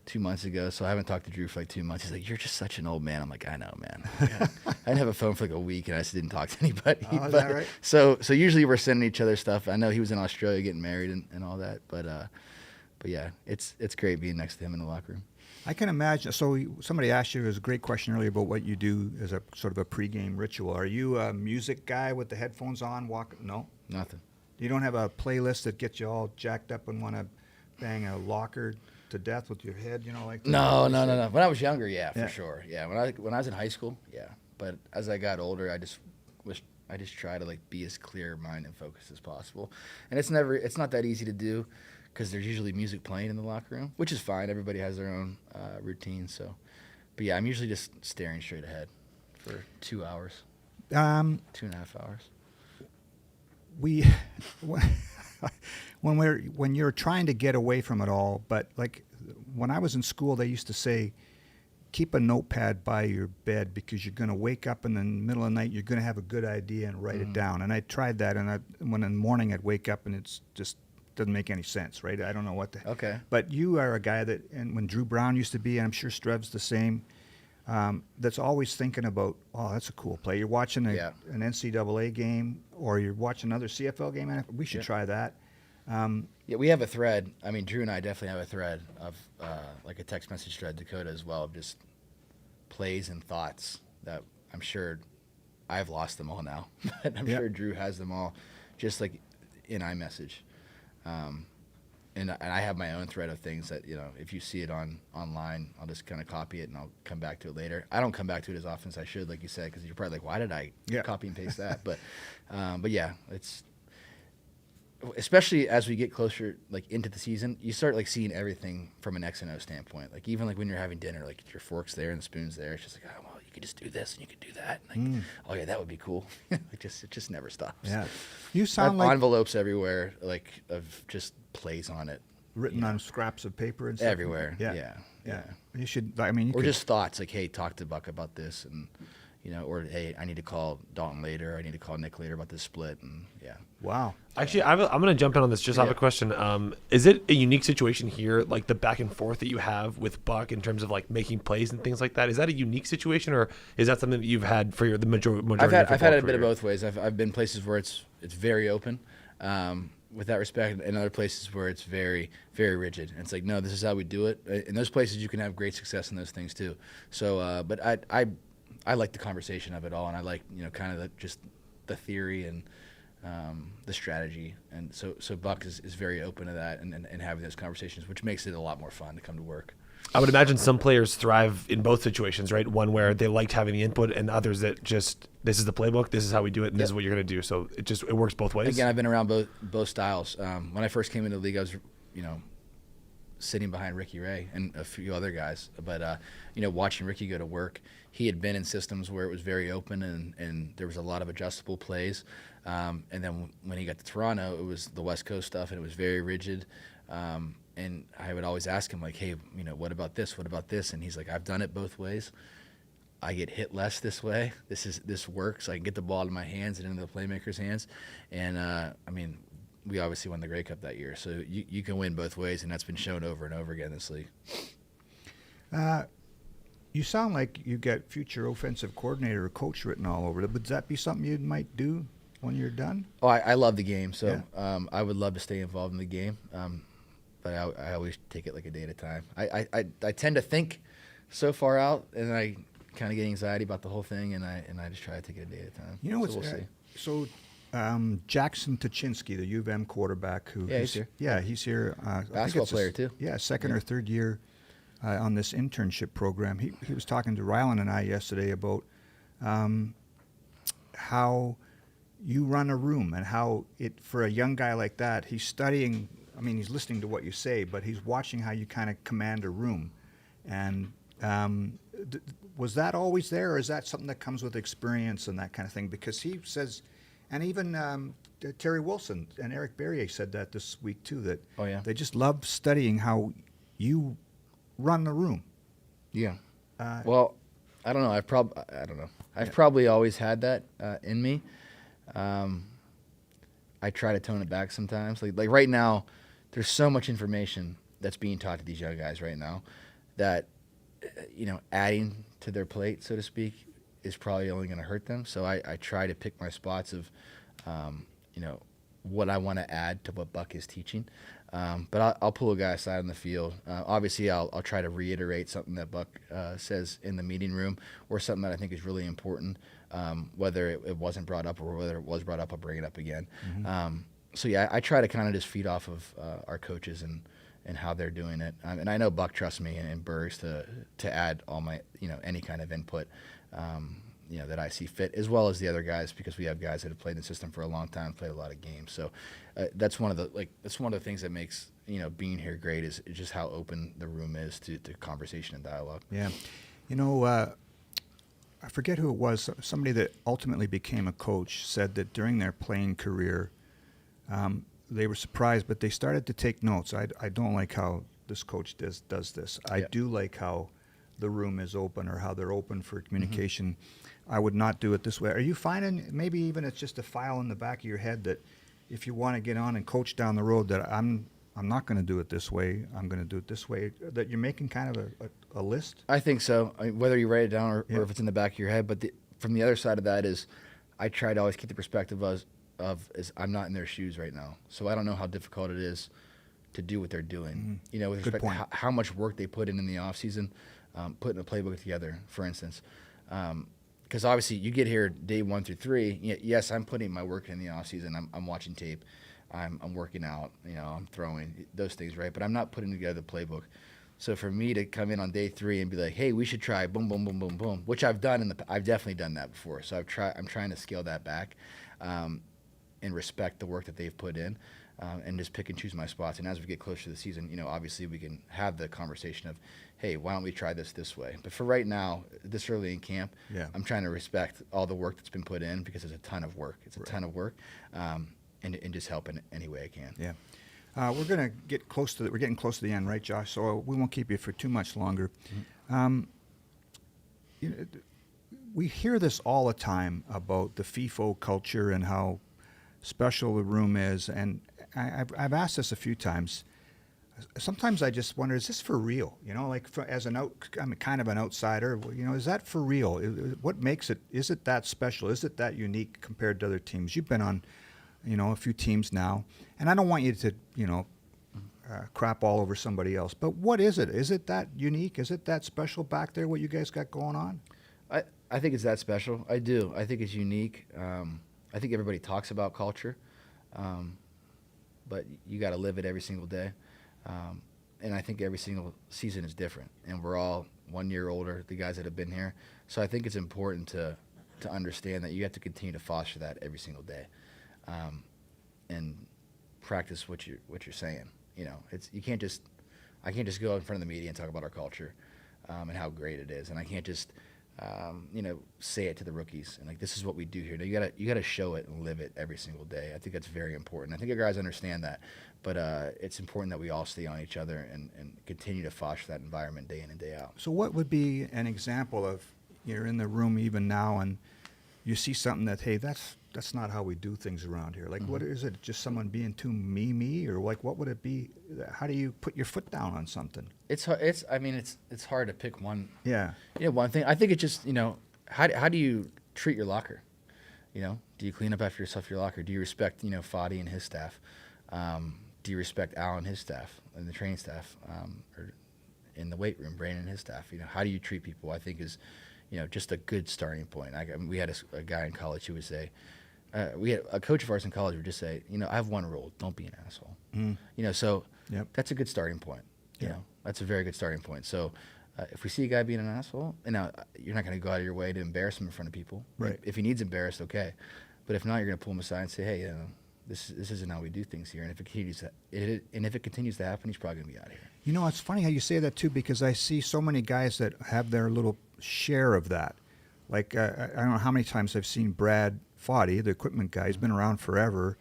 2 months ago, so I haven't talked to Drew for like 2 months. He's like, "You're just such an old man." I'm like, "I know, man." Yeah. I didn't have a phone for like a week, and I just didn't talk to anybody. Oh, is that right? So usually we're sending each other stuff. I know he was in Australia getting married and all that, but yeah, it's great being next to him in the locker room. I can imagine. So somebody asked you, it was a great question earlier about what you do as a sort of a pregame ritual. Are you a music guy with the headphones on? No? Nothing. You don't have a playlist that gets you all jacked up and want to bang a locker to death with your head, like that? No. When I was younger, yeah, Yeah. for sure. Yeah, when I was in high school, yeah. But as I got older, I just try to like be as clear mind and focused as possible. And it's not that easy to do because there's usually music playing in the locker room, which is fine. Everybody has their own routine. So, but yeah, I'm usually just staring straight ahead for 2 hours, 2.5 hours. When you're trying to get away from it all, but like when I was in school, they used to say, keep a notepad by your bed because you're going to wake up in the middle of the night, you're going to have a good idea and write it down. And I tried that, and when in the morning I'd wake up and it's just doesn't make any sense, right? I don't know what the... Okay. But you are a guy that, and when Drew Brown used to be, and I'm sure Strev's the same, that's always thinking about, oh, that's a cool play. You're watching an NCAA game or you're watching another CFL game. And we should try that. Yeah, we have a thread. I mean, Drew and I definitely have a thread of like a text message thread, Dakota as well, of just plays and thoughts that I'm sure I've lost them all now. But I'm sure Drew has them all just like in iMessage. And I have my own thread of things that, you know, if you see it online, I'll just kind of copy it and I'll come back to it later. I don't come back to it as often as I should, like you said, because you're probably like, why did I copy and paste that? But yeah, it's especially as we get closer, like into the season, you start like seeing everything from an X and O standpoint. Like even like when you're having dinner, like your fork's there and the spoon's there. It's just like, oh well, you could just do this and you could do that. And like, oh yeah, that would be cool. Like it just never stops. Yeah, you sound like envelopes everywhere, like of just plays on it, written on scraps of paper and stuff. Everywhere. Yeah. You should. I mean, you could, just thoughts like, hey, talk to Buck about this, and you know, or hey, I need to call Dalton later. I need to call Nick later about this split, and Wow. Actually, I'm going to jump in on this. Just have a question. Is it a unique situation here, like the back and forth that you have with Buck in terms of like making plays and things like that? Is that a unique situation, or is that something that you've had for the majority? I've had a bit of both ways. I've been places where it's very open, with that respect, and other places where it's very, very rigid. And it's like, no, this is how we do it. In those places, you can have great success in those things too. So, but I like the conversation of it all, and I like, you know, kind of just the theory and the strategy, and so Buck is very open to that and having those conversations, which makes it a lot more fun to come to work. I would imagine some players thrive in both situations, right? One where they liked having the input, and others that just, this is the playbook, this is how we do it, and this is what you're going to do. So it works both ways. Again, I've been around both styles. When I first came into the league, I was, you know, sitting behind Ricky Ray and a few other guys, but you know, watching Ricky go to work, he had been in systems where it was very open and there was a lot of adjustable plays. And then when he got to Toronto, it was the West Coast stuff, and it was very rigid. And I would always ask him, like, hey, you know, what about this? What about this? And he's like, I've done it both ways. I get hit less this way. This works. I can get the ball in my hands and into the playmaker's hands. And, I mean, we obviously won the Grey Cup that year. So you can win both ways, and that's been shown over and over again in this league. You sound like you got future offensive coordinator or coach written all over it. Would that be something you might do when you're done? Oh, I love the game, so I would love to stay involved in the game. But I always take it like a day at a time. I tend to think so far out, and I kind of get anxiety about the whole thing, and I just try to take it a day at a time. You know what's we'll see. So Jackson Tuchinski, the U of M quarterback, who he's here. Yeah, he's here. Basketball player too. Yeah, second or third year on this internship program. He was talking to Rylan and I yesterday about how you run a room and how it, for a young guy like that, he's studying. I mean, he's listening to what you say, but he's watching how you kind of command a room. And was that always there, or is that something that comes with experience and that kind of thing? Because he says, and even Terry Wilson and Eric Berrier said that this week too, that they just love studying how you run the room. Yeah. Well, I don't know. I don't know. I've probably always had that in me. I try to tone it back sometimes. Like right now, there's so much information that's being taught to these young guys right now that, you know, adding to their plate, so to speak, is probably only going to hurt them. So I try to pick my spots of, you know, what I want to add to what Buck is teaching. But I'll pull a guy aside on the field. Obviously, I'll try to reiterate something that Buck says in the meeting room, or something that I think is really important. Whether it wasn't brought up or whether it was brought up, I'll bring it up again. Mm-hmm. So yeah, I try to kind of just feed off of our coaches and how they're doing it. And I know Buck trusts me and Burrs to add all my, you know, any kind of input, you know, that I see fit, as well as the other guys, because we have guys that have played in the system for a long time, played a lot of games. So that's one of the things that makes, you know, being here great is just how open the room is to conversation and dialogue. Yeah, you know, I forget who it was. Somebody that ultimately became a coach said that during their playing career, they were surprised, but they started to take notes. I don't like how this coach does this. I do like how the room is open, or how they're open for communication. Mm-hmm. I would not do it this way. Are you finding maybe even it's just a file in the back of your head that if you want to get on and coach down the road, that I'm I'm not going to do it this way. I'm going to do it this way. That you're making kind of a list? I think so. I mean, whether you write it down or Yeah. if it's in the back of your head. But from the other side of that is I try to always keep the perspective of I'm not in their shoes right now. So I don't know how difficult it is to do what they're doing. You know, with Good respect to point. how much work they put in the off season, putting a playbook together, for instance. Because obviously you get here day 1 through 3. Yes, I'm putting my work in the off season. I'm watching tape. I'm working out. You know, I'm throwing those things, right? But I'm not putting together the playbook. So for me to come in on day 3 and be like, hey, we should try boom, boom, boom, boom, boom, which I've done I've definitely done that before. So I'm trying to scale that back, and respect the work that they've put in, and just pick and choose my spots. And as we get closer to the season, you know, obviously we can have the conversation of, hey, why don't we try this way? But for right now, this early in camp, Yeah. I'm trying to respect all the work that's been put in because it's a ton of work. It's a ton of work, and just help in any way I can. Yeah. We're going to get close to we're getting close to the end, right, Josh? So we won't keep you for too much longer. You know, we hear this all the time about the FIFO culture and how special the room is, and I've asked this a few times. Sometimes I just wonder, is this for real? You know, like I'm kind of an outsider. You know, is that for real? What makes it? Is it that special? Is it that unique compared to other teams? You've been on, you know, a few teams now, and I don't want you to, you know, crap all over somebody else. But what is it? Is it that unique? Is it that special back there? What you guys got going on? I think it's that special. I do. I think it's unique. I think everybody talks about culture, but you got to live it every single day. And I think every single season is different. And we're all 1 year older, the guys that have been here. So I think it's important to understand that you have to continue to foster that every single day, and practice what you're saying. You know, I can't just go in front of the media and talk about our culture, and how great it is. And I can't just you know, say it to the rookies and like, this is what we do here. No, you gotta show it and live it every single day. I think that's very important. I think our guys understand that, but it's important that we all stay on each other and continue to foster that environment day in and day out. So what would be an example of, you're in the room even now and you see something that, hey, that's not how we do things around here. Like, what is it? Just someone being too me, or like, what would it be? How do you put your foot down on something? It's hard to pick one. Yeah. You know, one thing. I think it's just, you know, how do you treat your locker? You know, do you clean up after yourself your locker? Do you respect, you know, Fadi and his staff? Do you respect Al and his staff and the training staff, or in the weight room, Brandon and his staff? You know, how do you treat people? I think is, you know, just a good starting point. I mean, we had a guy in college who would say, we had a coach of ours in college would just say, you know, I have one rule: don't be an asshole. You know, so that's a good starting point. You know, that's a very good starting point. So if we see a guy being an asshole, and now you're not going to go out of your way to embarrass him in front of people. Right. If he needs embarrassed, okay. But if not, you're going to pull him aside and say, hey, you know, this isn't how we do things here. And if it continues to happen, he's probably going to be out of here. You know, it's funny how you say that too, because I see so many guys that have their little share of that. Like, I don't know how many times I've seen Brad Foddy, the equipment guy, he's been around forever,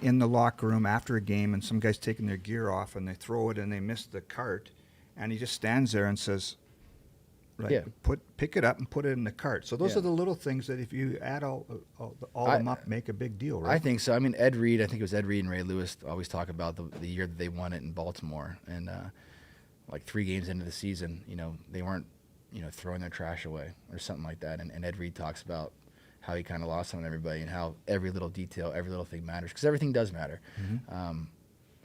in the locker room after a game, and some guy's taking their gear off and they throw it and they miss the cart, and he just stands there and says, right, pick it up and put it in the cart. So those are the little things that if you add all them up, make a big deal, right? I think so. I mean, Ed Reed, I think it was Ed Reed and Ray Lewis always talk about the year that they won it in Baltimore, and like 3 games into the season, you know, they weren't, you know, throwing their trash away or something like that. And Ed Reed talks about how he kind of lost on everybody and how every little detail, every little thing matters, because everything does matter.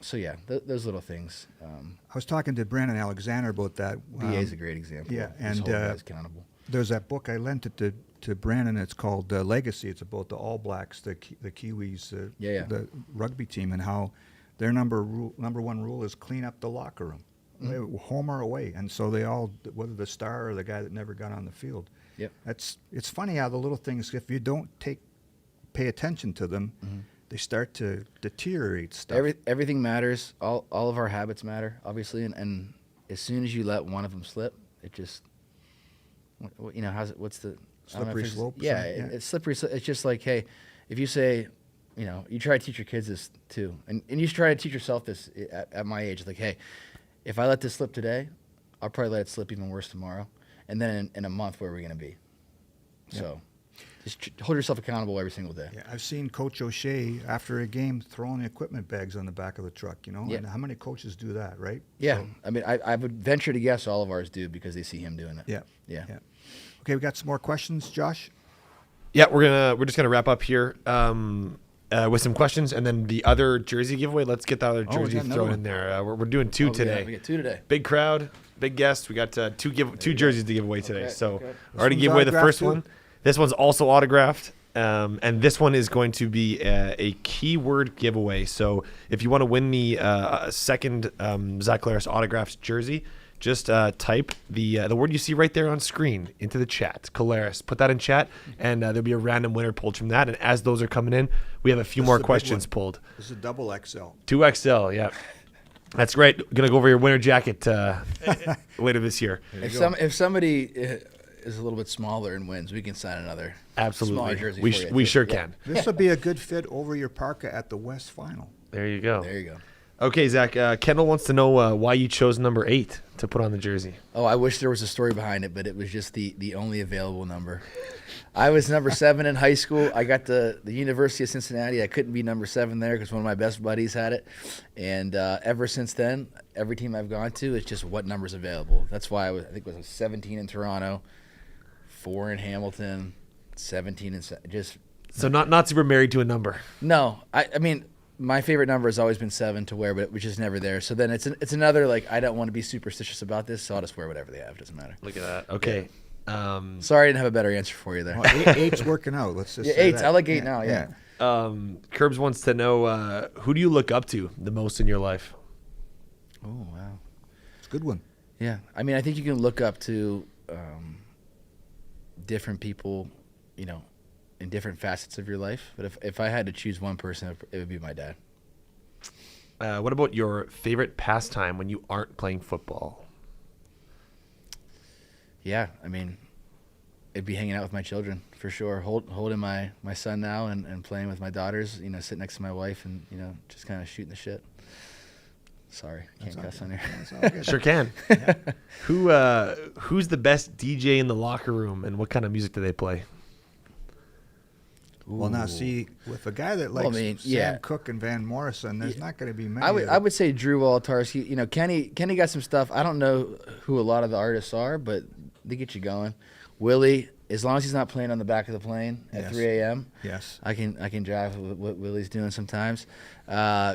So yeah, those little things. I was talking to Brandon Alexander about that. BA is a great example. Yeah, He's and holding guys accountable. There's that book I lent it to Brandon. It's called Legacy. It's about the All Blacks, the Kiwis, the rugby team, and how their number one rule is clean up the locker room, home or away. And so they all, whether the star or the guy that never got on the field. Yep. It's funny how the little things, if you don't pay attention to them, they start to deteriorate stuff. Everything matters. All of our habits matter, obviously, and as soon as you let one of them slip, it just, you know, what's the Slippery slope? Yeah, it's slippery. It's just like, hey, if you say, you know, you try to teach your kids this too, and you should try to teach yourself this at my age. Like, hey, if I let this slip today, I'll probably let it slip even worse tomorrow, and then in a month, where are we going to be? So. Just hold yourself accountable every single day. Yeah, I've seen Coach O'Shea after a game throwing the equipment bags on the back of the truck. Yeah. And how many coaches do that, right? Yeah, So, I mean, I would venture to guess all of ours do because they see him doing it. yeah. Yeah. Okay, we got some more questions, Josh. Yeah, we're just gonna wrap up here with some questions, and then the other jersey giveaway. Let's get the other Oh, we jersey got another thrown one. in there. We're doing two today. Yeah, we get 2 today. Big crowd, big guests. We got two jerseys to give away today. Okay, So okay. already This gave one's away the autographed first too? one. This one's also autographed. And this one is going to be a keyword giveaway. So if you want to win the second Zach Collaros autographs jersey, just type the word you see right there on screen into the chat. Collaros. Put that in chat, and there'll be a random winner pulled from that. And as those are coming in, we have a few This more is a big questions one. pulled. This is a double XL. 2XL, yeah. That's great. Gonna go over your winter jacket later this year. If somebody is a little bit smaller and wins, we can sign another smaller Absolutely. jersey. We, for you, we too. sure Yeah. can. This would be a good fit over your parka at the West Final. There you go. There you go. Okay, Zach. Kendall wants to know why you chose number 8 to put on the jersey. Oh, I wish there was a story behind it, but it was just the only available number. I was number 7 in high school. I got the University of Cincinnati. I couldn't be number 7 there because one of my best buddies had it. And ever since then, every team I've gone to, it's just what number's available. That's why I think it was 17 in Toronto, 4 in Hamilton, 17 in just So not super married to a number. no. I mean, my favorite number has always been 7 to wear, but it was just never there. So then it's another like I don't want to be superstitious about this, so I'll just wear whatever they have. It doesn't matter. Look at that. Okay. Sorry, I didn't have a better answer for you there. Well, eight's working out. Let's just Yeah, say 8's. that. I like 8 now. Yeah. Curbs wants to know who do you look up to the most in your life? Oh wow. It's a good one. Yeah. I mean, I think you can look up to different people, in different facets of your life. But if I had to choose one person, it would be my dad. What about your favorite pastime when you aren't playing football? Yeah. I mean, it'd be hanging out with my children for sure. Holding my son now and playing with my daughters. Sitting next to my wife and just kind of shooting the shit. Sorry, can't cuss on here. That's all good. Sure can. Who's the best DJ in the locker room, and what kind of music do they play? Well, now Ooh. see, with a guy that Well, likes I mean, Sam yeah. Cooke and Van Morrison, there's not going to be many. I would say Drew Wolotarski. Kenny got some stuff. I don't know who a lot of the artists are, but they get you going. Willie, as long as he's not playing on the back of the plane at Yes. 3 a.m., Yes. I can jive with what Willie's doing sometimes.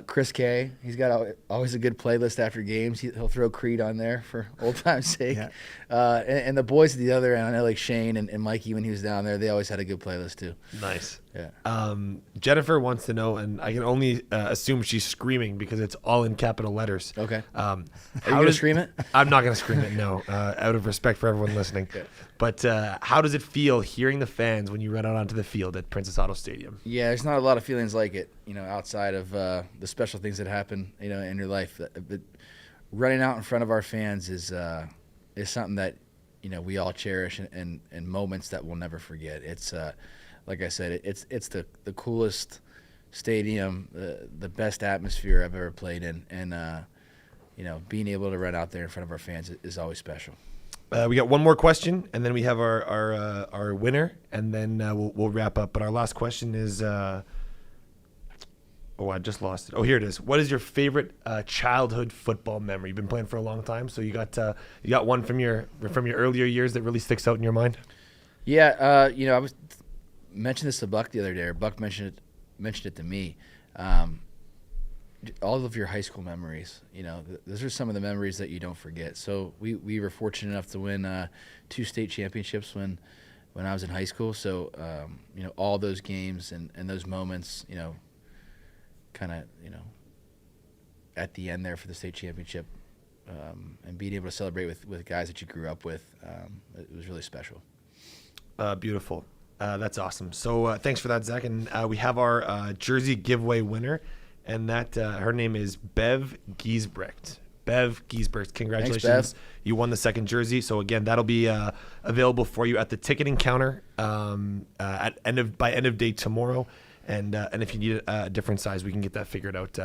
Chris K, he's got always a good playlist after games. He'll throw Creed on there for old time's sake. Yeah. And the boys at the other end, I know like Shane and Mikey when he was down there, they always had a good playlist too. Nice. Yeah. Jennifer wants to know, and I can only assume she's screaming because it's all in capital letters. Okay. How Are you gonna scream it? I'm not going to scream it, no, out of respect for everyone listening. Okay. But how does it feel hearing the fans when you run out onto the field at Princess Auto Stadium? Yeah, there's not a lot of feelings like it, outside of the special things that happen, in your life. But running out in front of our fans is something that, we all cherish and moments that we'll never forget. It's like I said, it's the coolest stadium, the best atmosphere I've ever played in, and being able to run out there in front of our fans is always special. We got one more question, and then we have our winner, and then we'll wrap up. But our last question is, I just lost it. Oh, here it is. What is your favorite childhood football memory? You've been playing for a long time, so you got one from your earlier years that really sticks out in your mind. Yeah, I was mentioned this to Buck the other day. Or Buck mentioned it to me. All of your high school memories, those are some of the memories that you don't forget. So we were fortunate enough to win 2 state championships when I was in high school. So all those games and those moments, kind of at the end there for the state championship, and being able to celebrate with guys that you grew up with, it was really special. Beautiful. That's awesome. So thanks for that, Zach. And we have our jersey giveaway winner, and that her name is Bev Giesbrecht. Bev Giesbrecht, congratulations. Thanks, Bev. You won the second jersey. So again, that'll be available for you at the ticketing counter by end of day tomorrow. And if you need a different size, we can get that figured out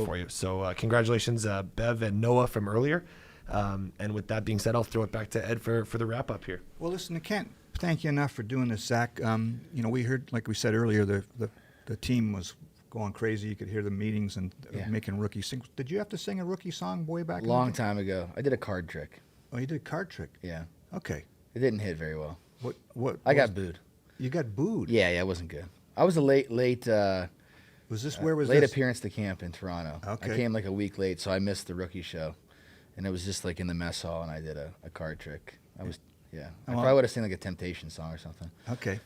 for you. So congratulations, Bev and Noah from earlier. And with that being said, I'll throw it back to Ed for the wrap up here. Well, listen, I can't thank you enough for doing this, Zach. We heard, like we said earlier, the team was going crazy. You could hear the meetings and making rookie sing. Did you have to sing a rookie song way back? Long time ago. I did a card trick. Oh, you did a card trick. Yeah. Okay. It didn't hit very well. What? I got booed. You got booed. Yeah, it wasn't good. I was a late. Was this where was late this? appearance to camp in Toronto. Okay. I came like a week late, so I missed the rookie show, and it was just like in the mess hall, and I did a card trick. I probably would have seen like a Temptation song or something. Okay.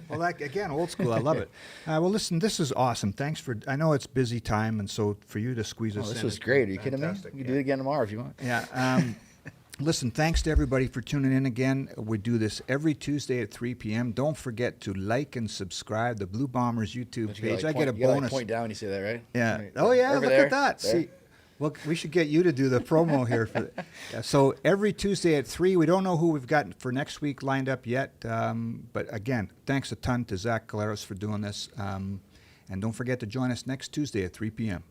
Well, again, old school. I love it. Well, listen, this is awesome. Thanks for. I know it's busy time, and so for you to squeeze us in. This was great. Are you kidding me? You can do it again tomorrow if you want. Yeah. Listen, thanks to everybody for tuning in again. We do this every Tuesday at 3 p.m. Don't forget to like and subscribe the Blue Bombers YouTube page. I get a bonus. You gotta point down when you say that, right? Yeah. Right. Oh, yeah. Over Look there. at that. There. See, well, we should get you to do the promo here. So every Tuesday at 3. We don't know who we've got for next week lined up yet. But again, thanks a ton to Zach Collaros for doing this. And don't forget to join us next Tuesday at 3 p.m.